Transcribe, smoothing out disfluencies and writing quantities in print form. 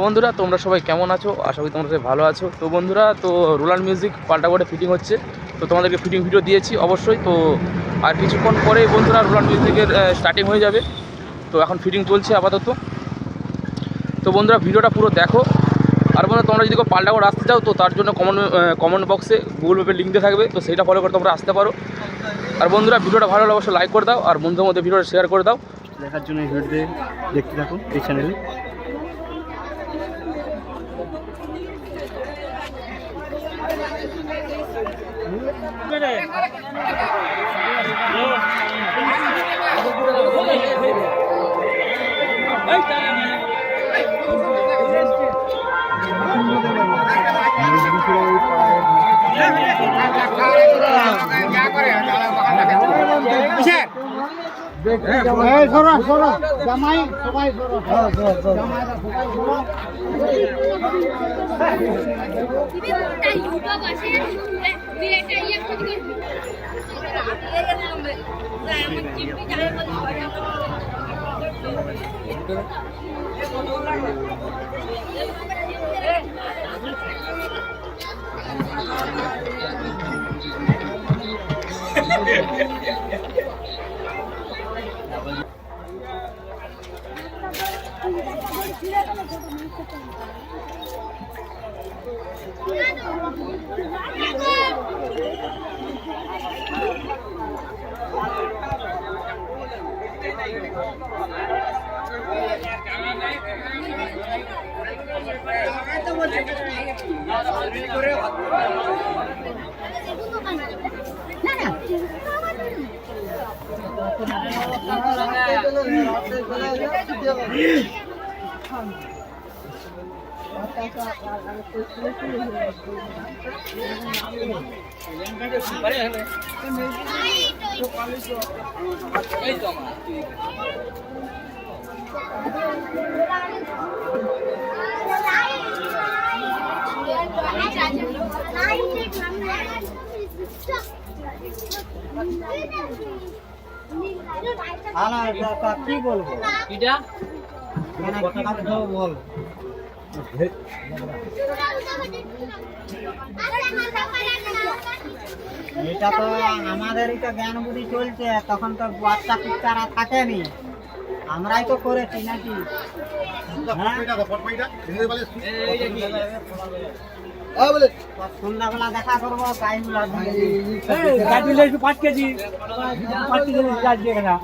বন্ধুরা, তোমরা সবাই কেমন আছো? আশা করি তোমরা সবাই ভালো আছো। তো বন্ধুরা, তো রোলার মিউজিক পাল্টা করে ফিটিং হচ্ছে, তো তোমাদেরকে ফিটিং ভিডিও দিয়েছি অবশ্যই। তো আর কিছুক্ষণ পরেই বন্ধুরা রোলার মিউজিকের স্টার্টিং হয়ে যাবে। তো এখন ফিটিং চলছে আপাতত। তো বন্ধুরা ভিডিওটা পুরো দেখো। আর বন্ধুরা, তোমরা যদি কেউ পাল্টা করে আসতে চাও তো তার জন্য কমেন্ট বক্সে গুগল ম্যাপের লিঙ্ক দিয়ে থাকবে, তো সেইটা ফলো করে তোমরা আসতে পারো। আর বন্ধুরা ভিডিওটা ভালো লাগলে অবশ্যই লাইক করে দাও, আর বন্ধুদের মধ্যে ভিডিওটা শেয়ার করে দাও। দেখার জন্য এই ভিডিওতে দেখতে থাকুন এই চ্যানেলে। জামাই সবাই কি বলবো বল। এটা তো আমাদেরই তো জ্ঞান বুদ্ধি চলছে, তখন তো বাচ্চা কুচ্চারা থাকেনি, আমরাই তো করেছি নাকি। সন্ধ্যাবেলা দেখা করবো গাইগুলো 5 কেজি না।